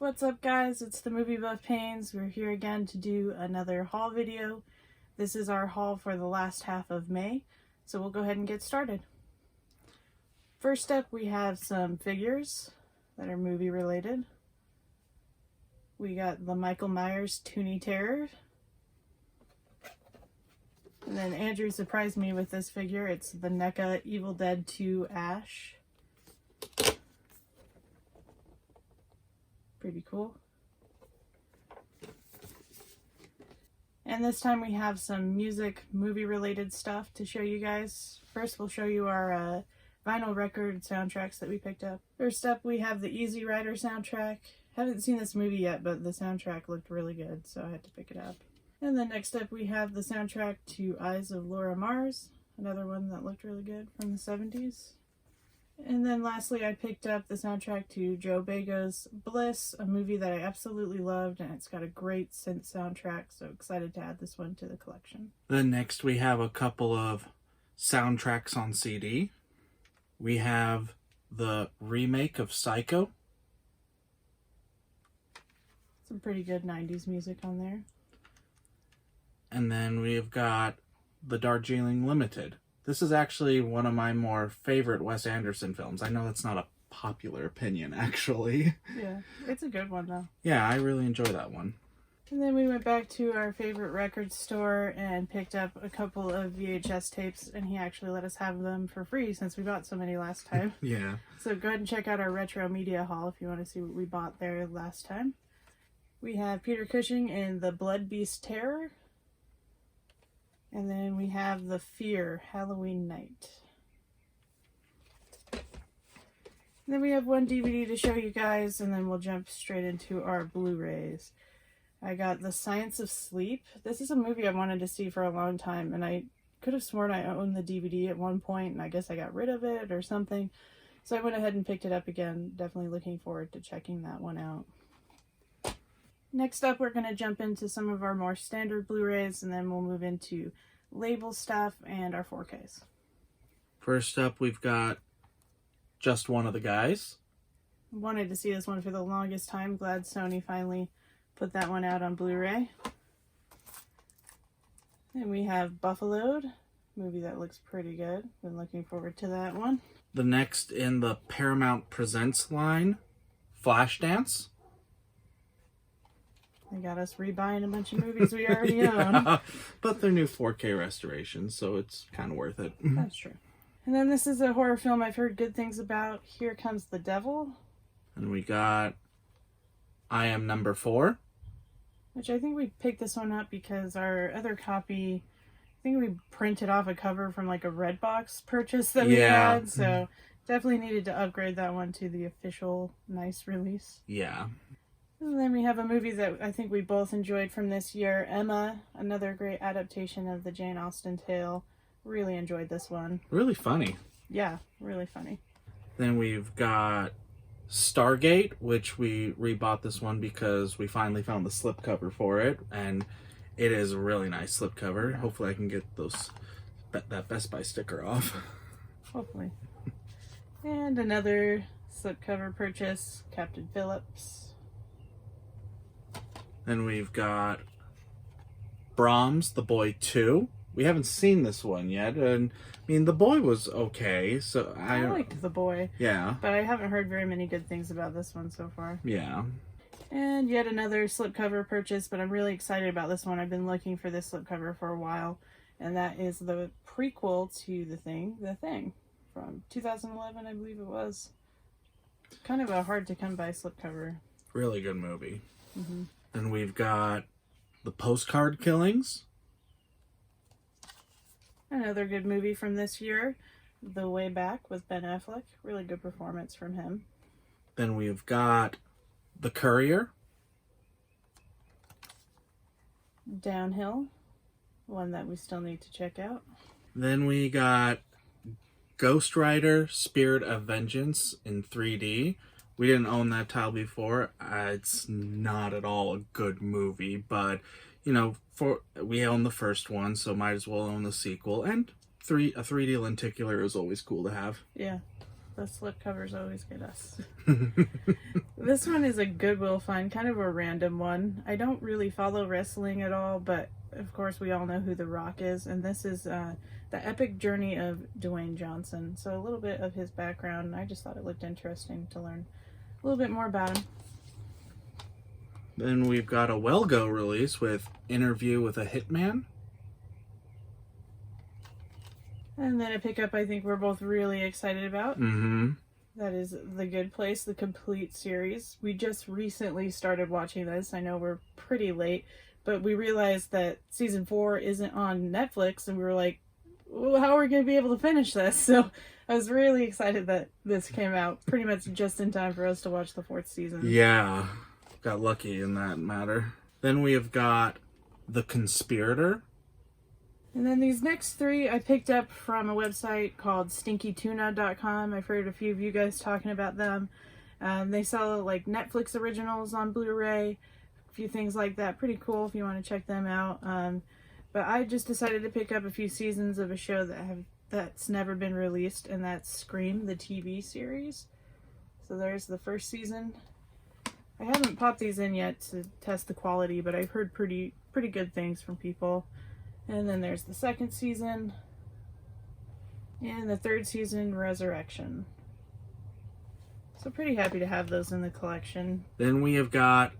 What's up guys, it's the Movie Buff Pains. We're here again to do another haul video. This is our haul for the last half of May, so we'll go ahead and get started. First up, we have some figures that are movie related. We got the Michael Myers Toonie Terror. And then Andrew surprised me with this figure. It's the NECA Evil Dead 2 Ash. Pretty cool. And this time we have some music, movie related stuff to show you guys. First we'll show you our vinyl record soundtracks that we picked up. First up we have the Easy Rider soundtrack. Haven't seen this movie yet, but the soundtrack looked really good, so I had to pick it up. And then next up we have the soundtrack to Eyes of Laura Mars, another one that looked really good from the 70s. And then lastly I picked up the soundtrack to Joe Bago's Bliss, a movie that I absolutely loved, and it's got a great synth soundtrack, so excited to add this one to the collection. Then next we have a couple of soundtracks on CD. We have the remake of Psycho. Some pretty good 90s music on there. And then we've got the Darjeeling Limited. This is actually one of my more favorite Wes Anderson films. I know that's not a popular opinion, actually. Yeah, it's a good one though. Yeah, I really enjoy that one. And then we went back to our favorite record store and picked up a couple of VHS tapes, and he actually let us have them for free since we bought so many last time. Yeah. So go ahead and check out our retro media haul if you want to see what we bought there last time. We have Peter Cushing in The Blood Beast Terror. And then we have The Fear, Halloween Night. And then we have one DVD to show you guys, and then we'll jump straight into our Blu-rays. I got The Science of Sleep. This is a movie I wanted to see for a long time, and I could have sworn I owned the DVD at one point, and I guess I got rid of it or something. So I went ahead and picked it up again. Definitely looking forward to checking that one out. Next up, we're going to jump into some of our more standard Blu-rays, and then we'll move into label stuff and our 4Ks. First up, we've got Just One of the Guys. Wanted to see this one for the longest time. Glad Sony finally put that one out on Blu-ray. And we have Buffaloed, movie that looks pretty good. Been looking forward to that one. The next in the Paramount Presents line, Flashdance. They got us rebuying a bunch of movies we already own. But they're new 4K restorations, so it's kind of worth it. That's true. And then this is a horror film I've heard good things about. Here Comes the Devil. And we got I Am Number 4. Which I think we picked this one up because our other copy, I think we printed off a cover from like a Redbox purchase that we had. So definitely needed to upgrade that one to the official nice release. Yeah. And then we have a movie that I think we both enjoyed from this year, Emma, another great adaptation of the Jane Austen tale. Really enjoyed this one. Really funny. Yeah, really funny. Then we've got Stargate, which we rebought this one because we finally found the slipcover for it, and it is a really nice slipcover. Hopefully I can get that Best Buy sticker off. Hopefully. And another slipcover purchase, Captain Phillips. Then we've got Brahms, The Boy 2. We haven't seen this one yet, and I mean, The Boy was okay, so I liked The Boy. Yeah. But I haven't heard very many good things about this one so far. Yeah. And yet another slipcover purchase, but I'm really excited about this one. I've been looking for this slipcover for a while, and that is the prequel to The Thing, from 2011, I believe it was. Kind of a hard to come by slipcover. Really good movie. Mm-hmm. Then we've got The Postcard Killings. Another good movie from this year, The Way Back with Ben Affleck. Really good performance from him. Then we've got The Courier. Downhill, one that we still need to check out. Then we got Ghost Rider, Spirit of Vengeance in 3D. We didn't own that tile before. It's not at all a good movie, but you know, we own the first one, so might as well own the sequel. And a 3D lenticular is always cool to have. Yeah. The slipcovers always get us. This one is a Goodwill find, kind of a random one. I don't really follow wrestling at all, but of course we all know who The Rock is, and this is the epic journey of Dwayne Johnson. So a little bit of his background, and I just thought it looked interesting to learn a little bit more about him. Then we've got a Well Go release with Interview with a Hitman. And then a pickup I think we're both really excited about. Mm-hmm. That is The Good Place, the complete series. We just recently started watching this. I know we're pretty late, but we realized that season 4 isn't on Netflix, and we were like, well, how are we going to be able to finish this? So I was really excited that this came out pretty much just in time for us to watch the 4th season. Yeah, got lucky in that matter. Then we have got The Conspirator. And then these next 3 I picked up from a website called stinkytuna.com. I've heard a few of you guys talking about them. They sell like Netflix originals on Blu-ray, a few things like that. Pretty cool if you want to check them out. But I just decided to pick up a few seasons of a show that's never been released, and that's Scream, the TV series. So there's the 1st season. I haven't popped these in yet to test the quality, but I've heard pretty good things from people. And then there's the 2nd season. And the 3rd season, Resurrection. So pretty happy to have those in the collection. Then we have got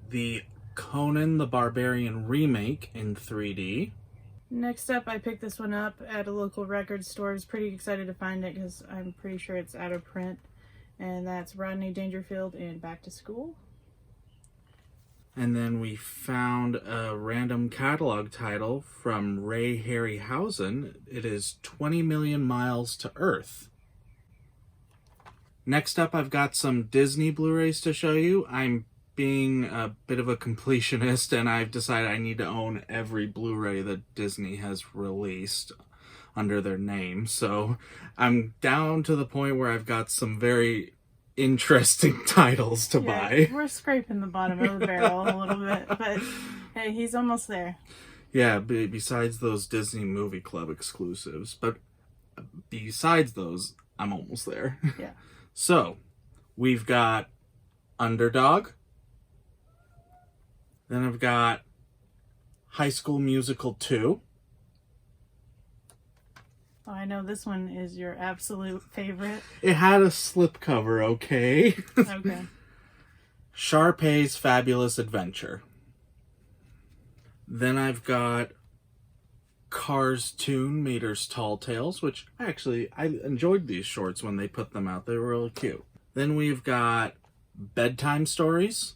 the Conan the Barbarian remake in 3D. Next up, I picked this one up at a local record store. I was pretty excited to find it because I'm pretty sure it's out of print. And that's Rodney Dangerfield in Back to School. And then we found a random catalog title from Ray Harryhausen. It is 20 Million Miles to Earth. Next up, I've got some Disney Blu-rays to show you. I'm being a bit of a completionist, and I've decided I need to own every Blu-ray that Disney has released under their name. So I'm down to the point where I've got some very interesting titles to buy. We're scraping the bottom of the barrel a little bit, but hey, he's almost there. Yeah, besides those Disney Movie Club exclusives. But besides those, I'm almost there. Yeah. So, we've got Underdog. Then I've got High School Musical 2. Oh, I know this one is your absolute favorite. It had a slipcover, okay? Okay. Sharpay's Fabulous Adventure. Then I've got Cars Toon Mater's Tall Tales, which I enjoyed these shorts when they put them out. They were really cute. Then we've got Bedtime Stories,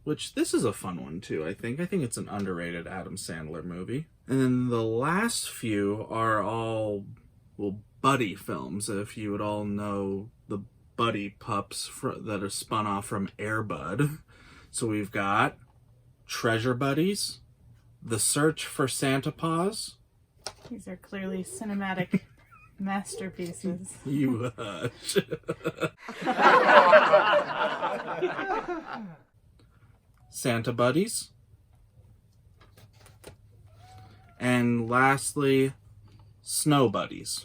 which this is a fun one too, I think. I think it's an underrated Adam Sandler movie. And then the last few are all, buddy films, if you would all know the buddy pups that are spun off from Air Bud. So we've got Treasure Buddies, The Search for Santa Paws. These are clearly cinematic masterpieces. You hush. Santa Buddies. And lastly, Snow Buddies.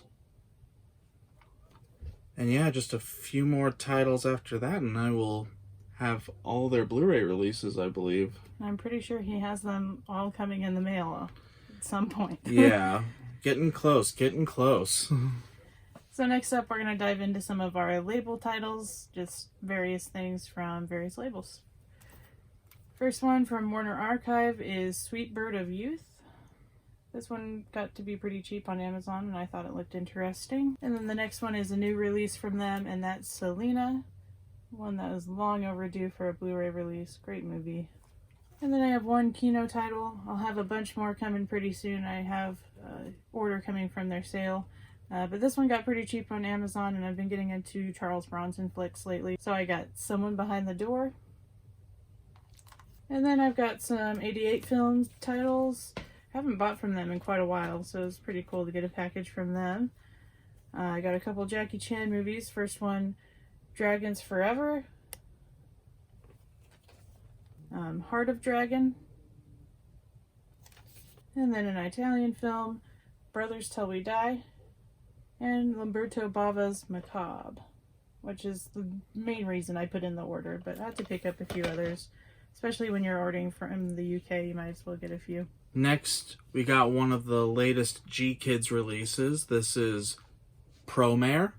And yeah, just a few more titles after that, and I will have all their Blu-ray releases, I believe. I'm pretty sure he has them all coming in the mail at some point. Yeah, getting close. So next up, we're going to dive into some of our label titles, just various things from various labels. First one from Warner Archive is Sweet Bird of Youth. This one got to be pretty cheap on Amazon, and I thought it looked interesting. And then the next one is a new release from them, and that's Selena. One that was long overdue for a Blu-ray release. Great movie. And then I have one Kino title. I'll have a bunch more coming pretty soon. I have an order coming from their sale. But this one got pretty cheap on Amazon, and I've been getting into Charles Bronson flicks lately. So I got Someone Behind the Door. And then I've got some 88 Films titles. I haven't bought from them in quite a while, so it's pretty cool to get a package from them. I got a couple Jackie Chan movies. First one, Dragons Forever. Heart of Dragon. And then an Italian film, Brothers Till We Die. and Lamberto Bava's Macabre, which is the main reason I put in the order, but I had to pick up a few others. Especially when you're ordering from the UK, you might as well get a few. Next, we got one of the latest G-Kids releases. This is Promare.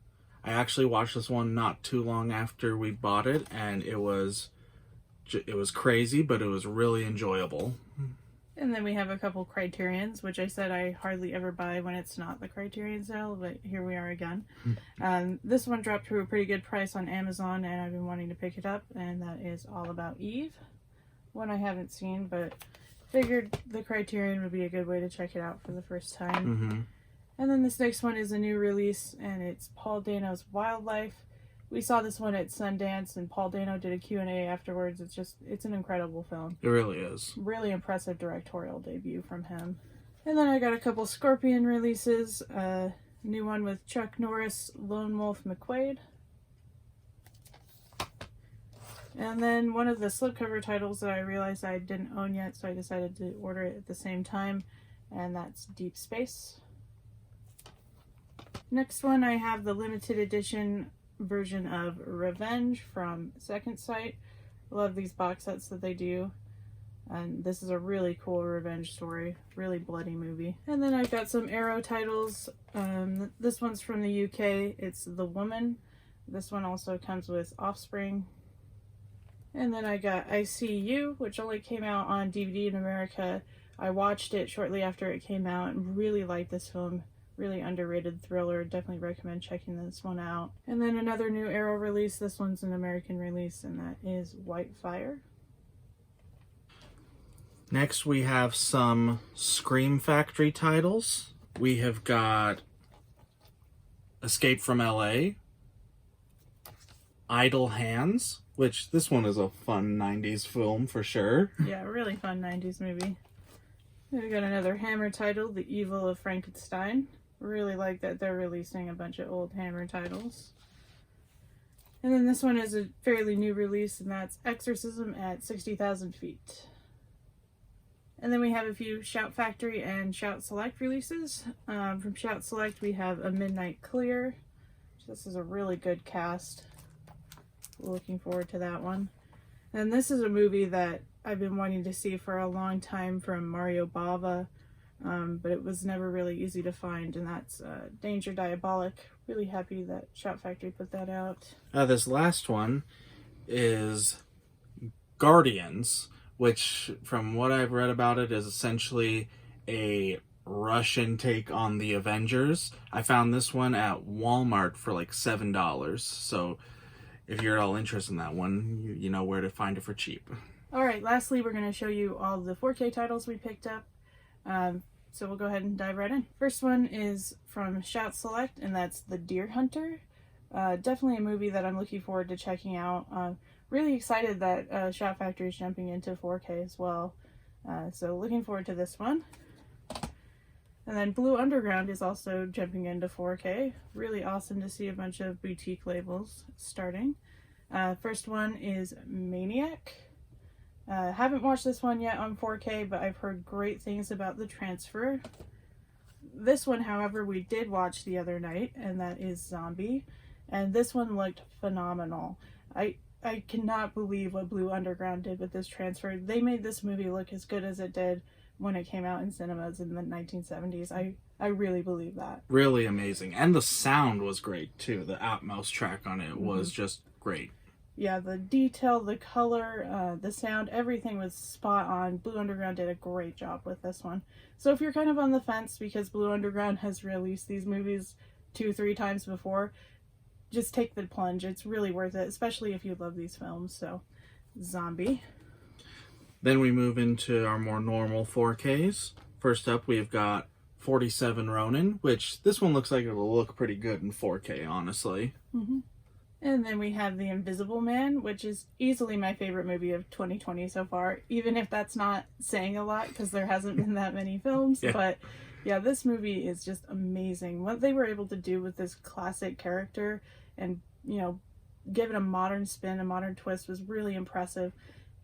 I actually watched this one not too long after we bought it, and it was crazy, but it was really enjoyable. And then we have a couple Criterions, which I said I hardly ever buy when it's not the Criterion sale, but here we are again. This one dropped to a pretty good price on Amazon, and I've been wanting to pick it up, and that is All About Eve. One I haven't seen, but figured the Criterion would be a good way to check it out for the first time. And then this next one is a new release, and it's Paul Dano's Wildlife. We saw this one at Sundance, and Paul Dano did a Q&A afterwards. It's an incredible film. It really is. Really impressive directorial debut from him. And then I got a couple Scorpion releases. A new one with Chuck Norris, Lone Wolf McQuaid. And then one of the slipcover titles that I realized I didn't own yet, so I decided to order it at the same time, and that's Deep Space. Next one, I have the limited edition version of Revenge from Second Sight. I love these box sets that they do, and this is a really cool revenge story, really bloody movie. And then I've got some Arrow titles. This one's from the UK. It's The Woman. This one also comes with Offspring. And then I got I See You, which only came out on DVD in America. I watched it shortly after it came out and really liked this film. Really underrated thriller. Definitely recommend checking this one out. And then another new Arrow release. This one's an American release, and that is White Fire. Next, we have some Scream Factory titles. We have got Escape from LA, Idle Hands, which this one is a fun 90s film for sure. Yeah, really fun 90s movie. Then we got another Hammer title, The Evil of Frankenstein. Really like that they're releasing a bunch of old Hammer titles. And then this one is a fairly new release, and that's Exorcism at 60,000 Feet. And then we have a few Shout Factory and Shout Select releases. From Shout Select we have A Midnight Clear. This is a really good cast. Looking forward to that one. And this is a movie that I've been wanting to see for a long time from Mario Bava, but it was never really easy to find, and that's Danger Diabolic. Really happy that Shout Factory put that out. This last one is Guardians, which from what I've read about it is essentially a Russian take on the Avengers. I found this one at Walmart for like $7, so if you're at all interested in that one, you know where to find it for cheap. Alright, lastly we're going to show you all the 4K titles we picked up. So we'll go ahead and dive right in. First one is from Shout Select, and that's The Deer Hunter. Definitely a movie that I'm looking forward to checking out. Really excited that Shout Factory is jumping into 4K as well. So looking forward to this one. And then Blue Underground is also jumping into 4K. Really awesome to see a bunch of boutique labels starting. First one is Maniac. Haven't watched this one yet on 4K, but I've heard great things about the transfer. This one, however, we did watch the other night, and that is Zombie. And this one looked phenomenal. I cannot believe what Blue Underground did with this transfer. They made this movie look as good as it did when it came out in cinemas in the 1970s. I really believe that. Really amazing. And the sound was great, too. The Atmos track on it was just great. Yeah, the detail, the color, the sound, everything was spot on. Blue Underground did a great job with this one. So if you're kind of on the fence because Blue Underground has released these movies 2-3 times before, just take the plunge. It's really worth it, especially if you love these films. So, Zombie. Then we move into our more normal 4Ks. First up, we've got 47 Ronin, which this one looks like it'll look pretty good in 4K, honestly. And then we have The Invisible Man, which is easily my favorite movie of 2020 so far, even if that's not saying a lot because there hasn't been that many films. Yeah. But yeah, this movie is just amazing. What they were able to do with this classic character and, you know, give it a modern spin, a modern twist was really impressive.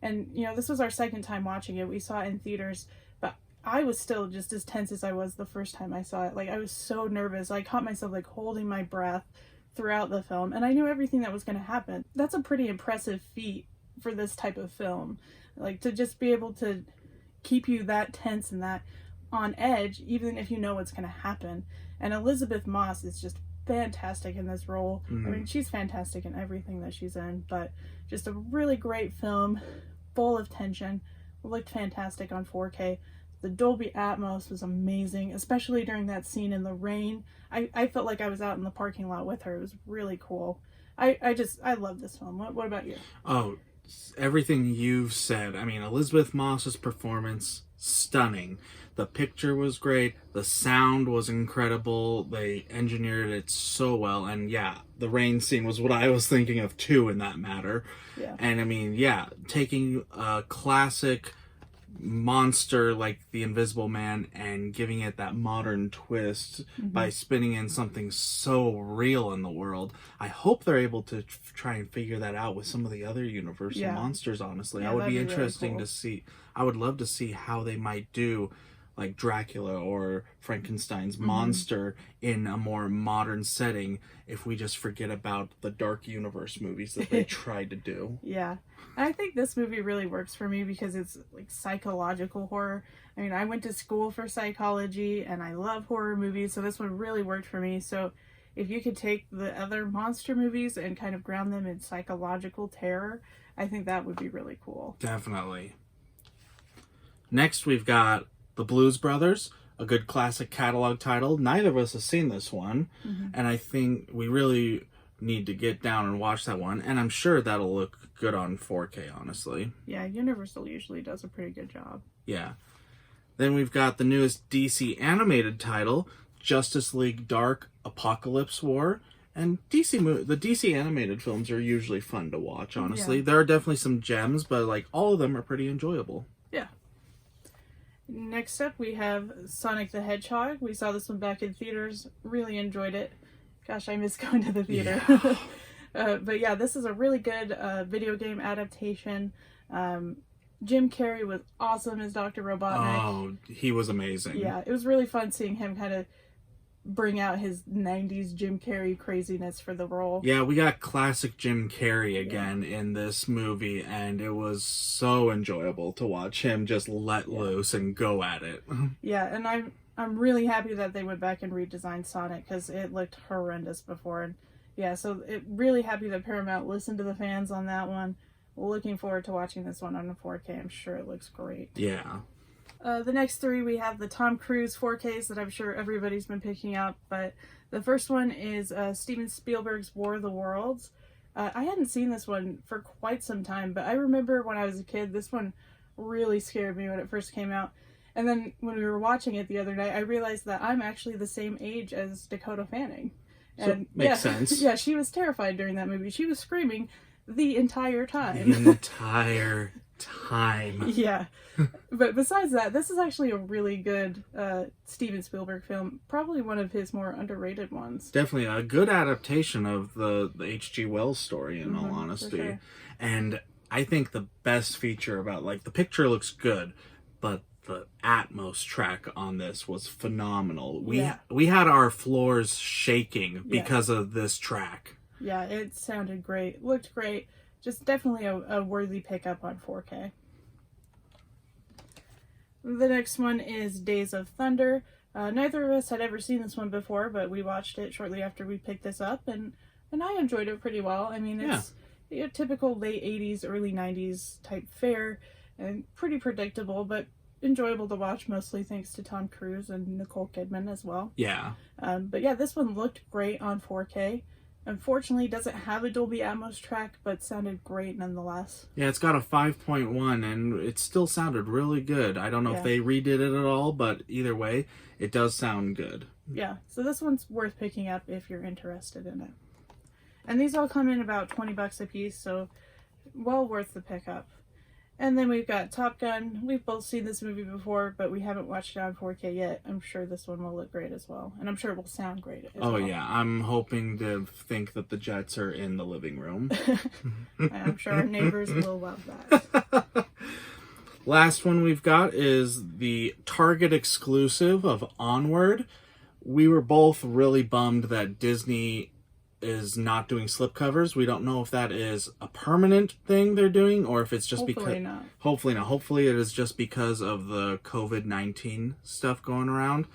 And, you know, this was our second time watching it. We saw it in theaters, but I was still just as tense as I was the first time I saw it. Like, I was so nervous. I caught myself like holding my breath throughout the film, and I knew everything that was going to happen. That's a pretty impressive feat for this type of film. Like, to just be able to keep you that tense and that on edge, even if you know what's going to happen. And Elizabeth Moss is just fantastic in this role. I mean, she's fantastic in everything that she's in, but just a really great film, full of tension. Looked fantastic on 4K. The Dolby Atmos was amazing, especially during that scene in the rain. I felt like I was out in the parking lot with her. It was really cool. I love this film. What about you? Oh, everything you've said. I mean, Elizabeth Moss's performance, stunning. The picture was great. The sound was incredible. They engineered it so well. And yeah, the rain scene was what I was thinking of too in that matter. Yeah. And I mean, yeah, taking a classic monster like the Invisible Man and giving it that modern twist by spinning in something so real in the world. I hope they're able to try and figure that out with some of the other Universal monsters, honestly. Yeah, that would be that'd be really interesting cool. to see. I would love to see how they might do like Dracula or Frankenstein's monster in a more modern setting if we just forget about the Dark Universe movies that they tried to do. Yeah. And I think this movie really works for me because it's like psychological horror. I mean, I went to school for psychology and I love horror movies, so this one really worked for me. So if you could take the other monster movies and kind of ground them in psychological terror, I think that would be really cool. Definitely. Next, we've got The Blues Brothers, a good classic catalog title. Neither of us has seen this one, and I think we really need to get down and watch that one, and I'm sure that'll look good on 4K, honestly. Yeah, Universal usually does a pretty good job. Yeah. Then we've got the newest DC animated title, Justice League Dark Apocalypse War. And the DC animated films are usually fun to watch, honestly. Yeah. There are definitely some gems, but like all of them are pretty enjoyable. Yeah. Next up, we have Sonic the Hedgehog. We saw this one back in theaters. Really enjoyed it. Gosh, I miss going to the theater. Yeah. But yeah, this is a really good video game adaptation. Jim Carrey was awesome as Dr. Robotnik. Oh, he was amazing. Yeah, it was really fun seeing him kind of bring out his 90s Jim Carrey craziness for the role. Yeah, we got classic Jim Carrey again in this movie, and it was so enjoyable to watch him just let loose and go at it. Yeah, and I'm really happy that they went back and redesigned Sonic because it looked horrendous before. And yeah, so really happy that Paramount listened to the fans on that one. Looking forward to watching this one on 4K. I'm sure it looks great. Yeah. The next three, we have the Tom Cruise 4Ks that I'm sure everybody's been picking up, but the first one is Steven Spielberg's War of the Worlds. I hadn't seen this one for quite some time, but I remember when I was a kid, this one really scared me when it first came out. And then when we were watching it the other night, I realized that I'm actually the same age as Dakota Fanning. And so, makes sense. Yeah, she was terrified during that movie. She was screaming the entire time. The entire time. Yeah. But besides that, this is actually a really good Steven Spielberg film. Probably one of his more underrated ones. Definitely a good adaptation of the H.G. Wells story, in all honesty. Sure. And I think the best feature about, like, the picture looks good, but the Atmos track on this was phenomenal. We had our floors shaking because of this track. Yeah, it sounded great. Looked great. Just definitely a worthy pickup on 4K. The next one is Days of Thunder. Neither of us had ever seen this one before, but we watched it shortly after we picked this up, and I enjoyed it pretty well. I mean, it's a typical late 80s, early 90s type fare, and pretty predictable, but enjoyable to watch, mostly thanks to Tom Cruise and Nicole Kidman as well. Yeah. But yeah, this one looked great on 4K. Unfortunately, it doesn't have a Dolby Atmos track, but sounded great nonetheless. Yeah, it's got a 5.1, and it still sounded really good. I don't know if they redid it at all, but either way, it does sound good. Yeah, so this one's worth picking up if you're interested in it. And these all come in about $20 a piece, so well worth the pickup. And then we've got Top Gun. We've both seen this movie before, but we haven't watched it on 4K yet. I'm sure this one will look great as well. And I'm sure it will sound great as well. Oh, yeah. I'm hoping to think that the jets are in the living room. I'm sure our neighbors will love that. Last one we've got is the Target exclusive of Onward. We were both really bummed that Disney is not doing slipcovers. We don't know if that is a permanent thing they're doing or if it's just Hopefully not. Hopefully not. Hopefully it is just because of the COVID-19 stuff going around.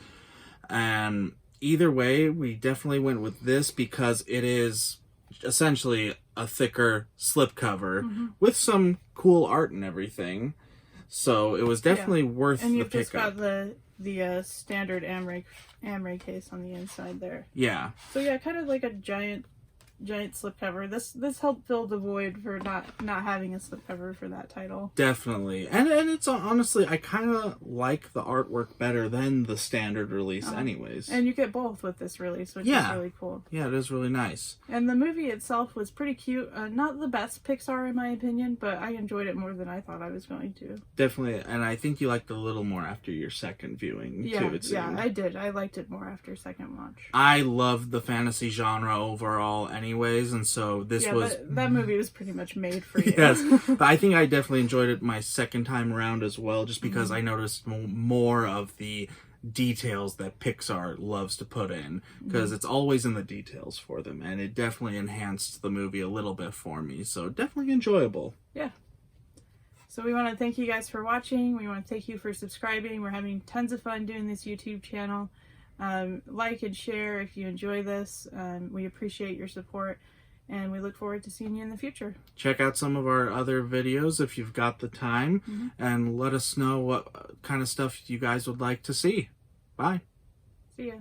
And either way, we definitely went with this because it is essentially a thicker slipcover with some cool art and everything. So it was definitely worth and the you've just pickup. got the standard Amray case on the inside there. Yeah. So yeah, kind of like a giant slipcover. This helped fill the void for not having a slipcover for that title. Definitely. And it's honestly, I kind of like the artwork better than the standard release anyways. And you get both with this release, which is really cool. Yeah, it is really nice. And the movie itself was pretty cute. Not the best Pixar in my opinion, but I enjoyed it more than I thought I was going to. Definitely. And I think you liked it a little more after your second viewing too, it seemed. Yeah, I did. I liked it more after second watch. I loved the fantasy genre overall anyways, and so this was... That movie was pretty much made for you. Yes, but I think I definitely enjoyed it my second time around as well, just because I noticed more of the details that Pixar loves to put in, because it's always in the details for them, and it definitely enhanced the movie a little bit for me, so definitely enjoyable. Yeah. So we want to thank you guys for watching. We want to thank you for subscribing. We're having tons of fun doing this YouTube channel. Like and share if you enjoy this. We appreciate your support, and we look forward to seeing you in the future. Check out some of our other videos if you've got the time, and let us know what kind of stuff you guys would like to see. Bye. See ya.